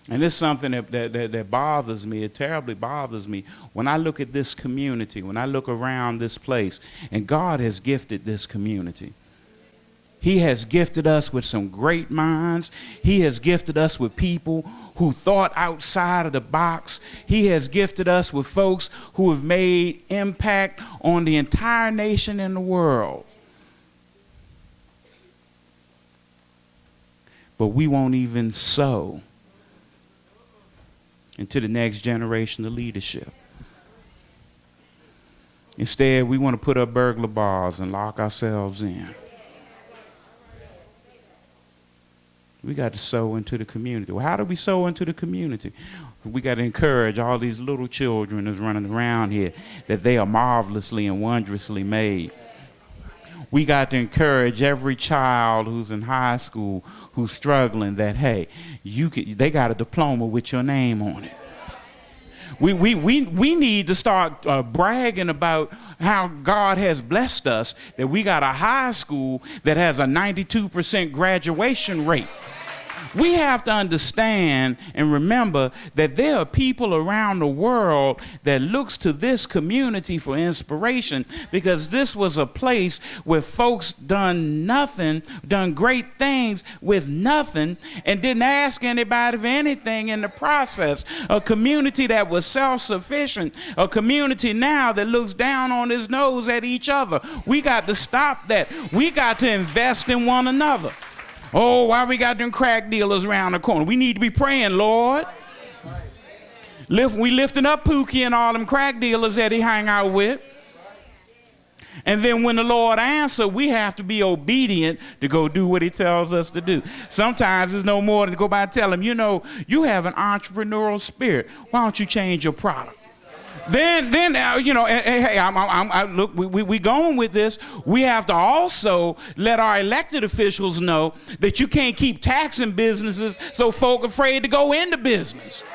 And it's something that bothers me. It terribly bothers me when I look at this community, when I look around this place, and God has gifted this community. He has gifted us with some great minds. He has gifted us with people who thought outside of the box. He has gifted us with folks who have made impact on the entire nation and the world. But we won't even sow into the next generation of leadership. Instead, we want to put up burglar bars and lock ourselves in. We got to sow into the community. Well, how do we sow into the community? We got to encourage all these little children that's running around here that they are marvelously and wondrously made. We got to encourage every child who's in high school who's struggling that, hey, they got a diploma with your name on it. We need to start bragging about how God has blessed us, that we got a high school that has a 92% graduation rate. We have to understand and remember that there are people around the world that looks to this community for inspiration, because this was a place where folks done great things with nothing, and didn't ask anybody for anything in the process. A community that was self-sufficient, a community now that looks down on its nose at each other. We got to stop that. We got to invest in one another. Oh, why we got them crack dealers around the corner? We need to be praying, Lord. We lifting up Pookie and all them crack dealers that he hang out with. And then when the Lord answers, we have to be obedient to go do what he tells us to do. Sometimes it's no more than to go by and tell him, you know, you have an entrepreneurial spirit. Why don't you change your product? Then you know, hey, look, we going with this. We have to also let our elected officials know that you can't keep taxing businesses so folk are afraid to go into business.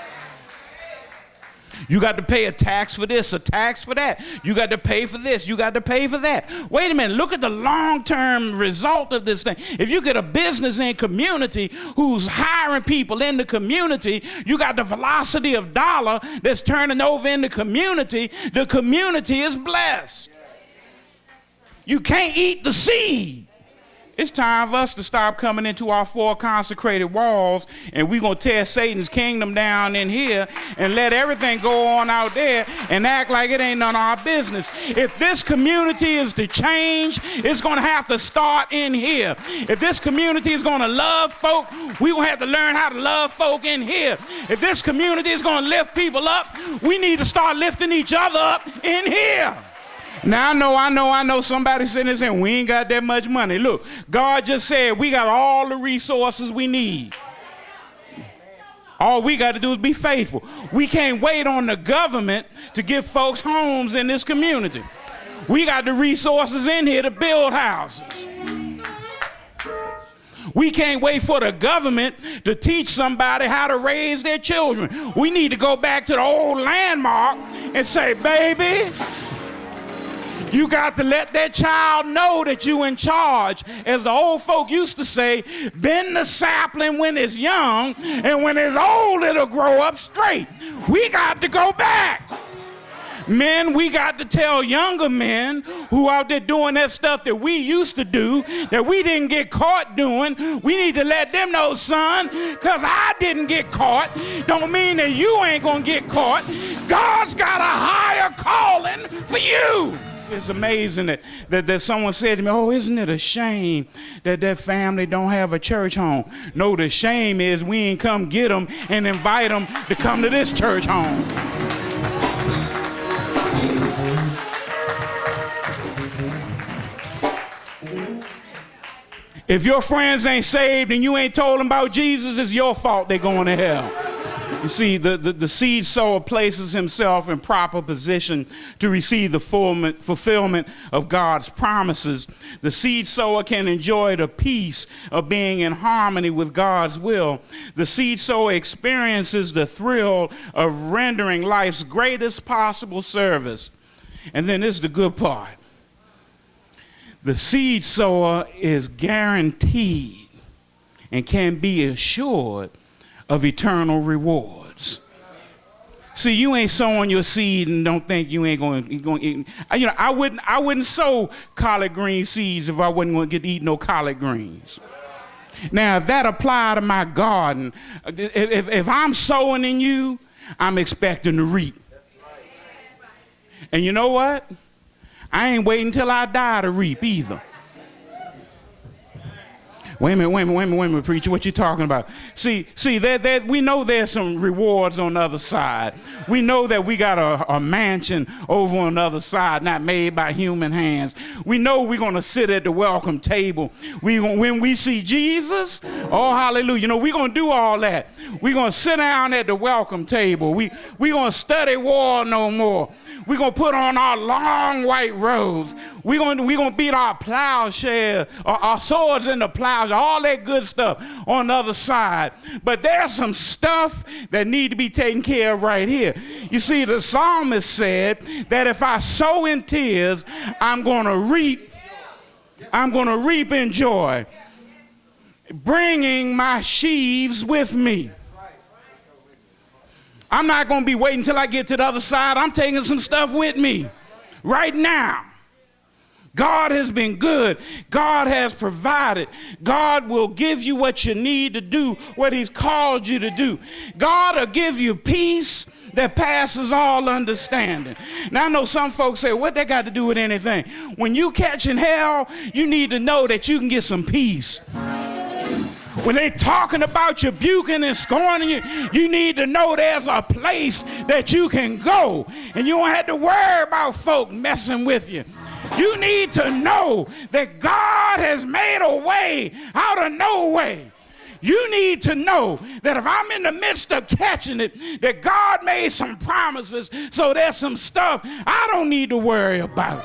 You got to pay a tax for this, a tax for that. You got to pay for this, you got to pay for that. Wait a minute, look at the long-term result of this thing. If you get a business in community who's hiring people in the community, you got the velocity of dollar that's turning over in the community is blessed. You can't eat the seed. It's time for us to stop coming into our four consecrated walls, and we're going to tear Satan's kingdom down in here and let everything go on out there and act like it ain't none of our business. If this community is to change, it's going to have to start in here. If this community is going to love folk, we're going to have to learn how to love folk in here. If this community is going to lift people up, we need to start lifting each other up in here. Now, I know somebody sitting there saying, we ain't got that much money. Look, God just said we got all the resources we need. All we got to do is be faithful. We can't wait on the government to give folks homes in this community. We got the resources in here to build houses. We can't wait for the government to teach somebody how to raise their children. We need to go back to the old landmark and say, baby, you got to let that child know that you in charge. As the old folk used to say, bend the sapling when it's young, and when it's old, it'll grow up straight. We got to go back. Men, we got to tell younger men who out there doing that stuff that we used to do, that we didn't get caught doing. We need to let them know, son, because I didn't get caught don't mean that you ain't going to get caught. God's got a higher calling for you. It's amazing that someone said to me, oh, isn't it a shame that that family don't have a church home? No, the shame is we ain't come get them and invite them to come to this church home. If your friends ain't saved and you ain't told them about Jesus, it's your fault they're going to hell. You see, the seed sower places himself in proper position to receive the fulfillment of God's promises. The seed sower can enjoy the peace of being in harmony with God's will. The seed sower experiences the thrill of rendering life's greatest possible service. And then this is the good part. The seed sower is guaranteed and can be assured of eternal rewards. See, you ain't sowing your seed and don't think you ain't going to eat. You know, I wouldn't sow collard green seeds if I wasn't going to get to eat no collard greens. Now, if that apply to my garden, if I'm sowing in you, I'm expecting to reap. And you know what? I ain't waiting until I die to reap either. Wait a minute, preacher, what you talking about? See, we know there's some rewards on the other side. We know that we got a mansion over on the other side, not made by human hands. We know we're going to sit at the welcome table. When we see Jesus, oh, hallelujah, you know, we're going to do all that. We're going to sit down at the welcome table. We're going to study war no more. We're going to put on our long white robes. We're going to beat our plowshare, our swords in the plowshare, all that good stuff on the other side. But there's some stuff that need to be taken care of right here. You see, the psalmist said that if I sow in tears, I'm going to reap in joy, bringing my sheaves with me. I'm not going to be waiting until I get to the other side. I'm taking some stuff with me right now. God has been good. God has provided. God will give you what you need to do, what he's called you to do. God will give you peace that passes all understanding. Now, I know some folks say, what that got to do with anything? When you catching hell, you need to know that you can get some peace. When they talking about you, rebuking and scorning you, you need to know there's a place that you can go, and you don't have to worry about folk messing with you. You need to know that God has made a way out of no way. You need to know that if I'm in the midst of catching it, that God made some promises, so there's some stuff I don't need to worry about.